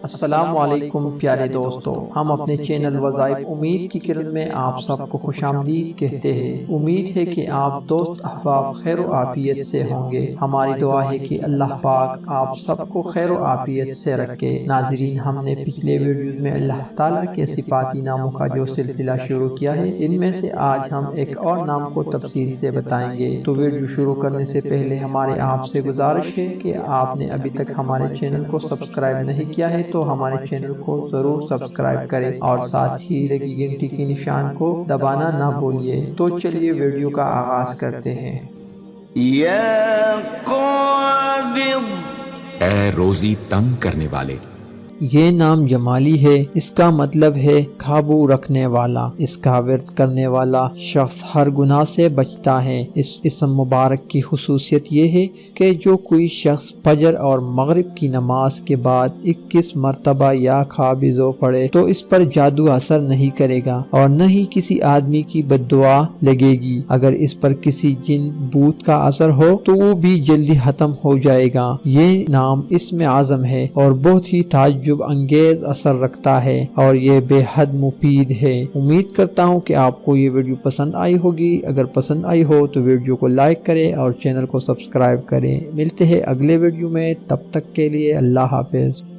السلام علیکم پیارے دوستو، ہم اپنے چینل وظائف امید کی کرن میں آپ سب کو خوش آمدید کہتے ہیں۔ امید ہے کہ آپ دوست احباب خیر و عافیت سے ہوں گے۔ ہماری دعا ہے کہ اللہ پاک آپ سب کو خیر و عافیت سے رکھے۔ ناظرین، ہم نے پچھلے ویڈیوز میں اللہ تعالیٰ کے صفاتی ناموں کا جو سلسلہ شروع کیا ہے، ان میں سے آج ہم ایک اور نام کو تفصیل سے بتائیں گے۔ تو ویڈیو شروع کرنے سے پہلے ہمارے آپ سے گزارش ہے کہ آپ نے ابھی تک ہمارے چینل کو سبسکرائب نہیں کیا ہے تو ہمارے چینل کو ضرور سبسکرائب کریں اور ساتھ ہی لگی گھنٹی کی نشان کو دبانا نہ بھولیے۔ تو چلیے ویڈیو کا آغاز کرتے ہیں۔ یا قابض، اے روزی تنگ کرنے والے۔ یہ نام جمالی ہے، اس کا مطلب ہے قابو رکھنے والا۔ اس کا ورد کرنے والا شخص ہر گناہ سے بچتا ہے۔ اس اسم مبارک کی خصوصیت یہ ہے کہ جو کوئی شخص فجر اور مغرب کی نماز کے بعد 21 مرتبہ یا قابضو پڑھے تو اس پر جادو اثر نہیں کرے گا اور نہ ہی کسی آدمی کی بد دعا لگے گی۔ اگر اس پر کسی جن بوت کا اثر ہو تو وہ بھی جلدی ختم ہو جائے گا۔ یہ نام اسم اعظم ہے اور بہت ہی تعجب انگیز اثر رکھتا ہے اور یہ بے حد مفید ہے۔ امید کرتا ہوں کہ آپ کو یہ ویڈیو پسند آئی ہوگی۔ اگر پسند آئی ہو تو ویڈیو کو لائک کریں اور چینل کو سبسکرائب کریں۔ ملتے ہیں اگلے ویڈیو میں، تب تک کے لیے اللہ حافظ۔